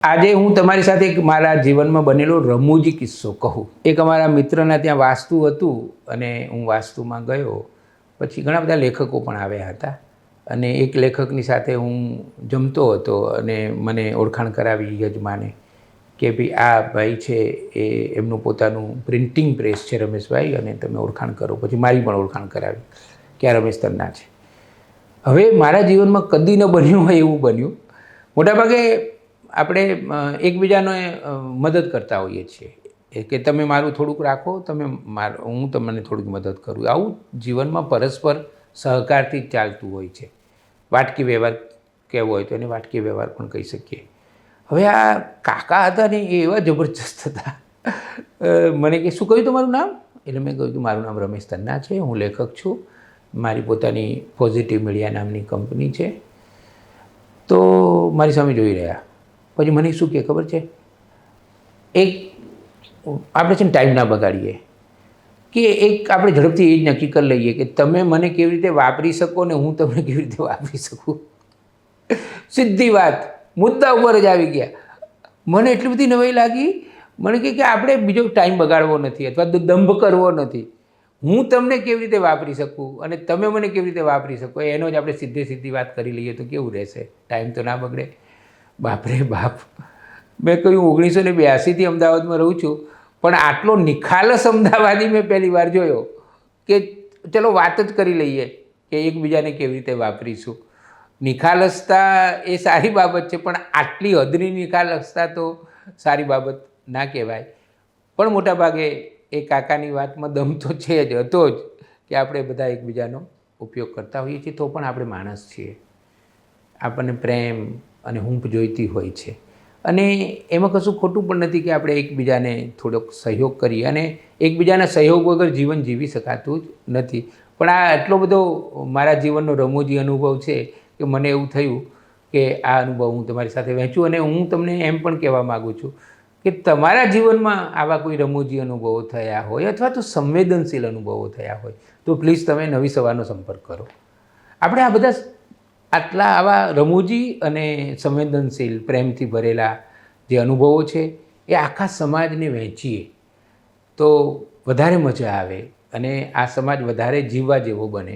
આજે હું તમારી સાથે એક મારા જીવનમાં બનેલો રમૂજી કિસ્સો કહું. એક અમારા મિત્રના ત્યાં વાસ્તુ હતું અને હું વાસ્તુમાં ગયો. પછી ઘણા બધા લેખકો પણ આવ્યા હતા અને એક લેખકની સાથે હું જમતો હતો અને મને ઓળખાણ કરાવી યજમાને કે ભાઈ આ ભાઈ છે એ એમનું પોતાનું પ્રિન્ટિંગ પ્રેસ છે રમેશભાઈ, અને તમે ઓળખાણ કરો. પછી મારી પણ ઓળખાણ કરાવી કે આ રમેશ તન્ના છે. હવે મારા જીવનમાં કદી ન બન્યું હોય એવું બન્યું. મોટાભાગે આપણે એકબીજાને મદદ કરતા હોઈએ છીએ કે તમે મારું થોડુંક રાખો, તમે હું તમને થોડીક મદદ કરું. આવું જીવનમાં પરસ્પર સહકારથી જ ચાલતું હોય છે. વાટકી વ્યવહાર કહેવો હોય તો એને વાટકી વ્યવહાર પણ કહી શકીએ. હવે આ કાકા હતા ને એ એવા જબરજસ્ત હતા. મને કે શું કહ્યું તમારું નામ? એટલે મેં કહ્યું કે મારું નામ રમેશ તન્ના છે, હું લેખક છું, મારી પોતાની પોઝિટિવ મીડિયા નામની કંપની છે. તો મારી સામે જોઈ રહ્યા. પછી મને શું કહે ખબર છે, એક આપણે છે ને ટાઈમ ના બગાડીએ કે એક આપણે ઝડપથી એ જ નક્કી કરી લઈએ કે તમે મને કેવી રીતે વાપરી શકો ને હું તમને કેવી રીતે વાપરી શકું. સીધી વાત, મુદ્દા ઉપર જ આવી ગયા. મને એટલી બધી નવાઈ લાગી. મને કે આપણે બીજો ટાઈમ બગાડવો નથી અથવા દંભ કરવો નથી. હું તમને કેવી રીતે વાપરી શકું અને તમે મને કેવી રીતે વાપરી શકો, એનો જ આપણે સીધી વાત કરી લઈએ તો કેવું રહેશે? ટાઈમ તો ના બગડે. બાપરે બાપ. મેં કહ્યું 1982થી અમદાવાદમાં રહું છું, પણ આટલો નિખાલસ અમદાવાદી મેં પહેલી વાર જોયો કે ચલો વાત જ કરી લઈએ કે એકબીજાને કેવી રીતે વાપરીશું. નિખાલસતા એ સારી બાબત છે, પણ આટલી હદની નિખાલસતા તો સારી બાબત ના કહેવાય. પણ મોટાભાગે એ કાકાની વાતમાં દમ તો છે જ, હતો જ કે આપણે બધા એકબીજાનો ઉપયોગ કરતા હોઈએ છીએ. તો પણ આપણે માણસ છીએ, આપણને પ્રેમ અને હૂંફ જોઈતી હોય છે. અને એમાં કશું ખોટું પણ નથી કે આપણે એકબીજાને થોડોક સહયોગ કરીએ, અને એકબીજાના સહયોગ વગર જીવન જીવી શકાતું જ નથી. પણ આ એટલો બધો મારા જીવનનો રમૂજી અનુભવ છે કે મને એવું થયું કે આ અનુભવ હું તમારી સાથે વહેંચું. અને હું તમને એમ પણ કહેવા માગું છું કે તમારા જીવનમાં આવા કોઈ રમૂજી અનુભવો થયા હોય અથવા તો સંવેદનશીલ અનુભવો થયા હોય તો પ્લીઝ તમે નવી સવારનો સંપર્ક કરો. આપણે આ બધા આટલા આવા રમૂજી અને સંવેદનશીલ પ્રેમથી ભરેલા જે અનુભવો છે એ આખા સમાજને વહેંચીએ તો વધારે મજા આવે અને આ સમાજ વધારે જીવવા જેવો બને.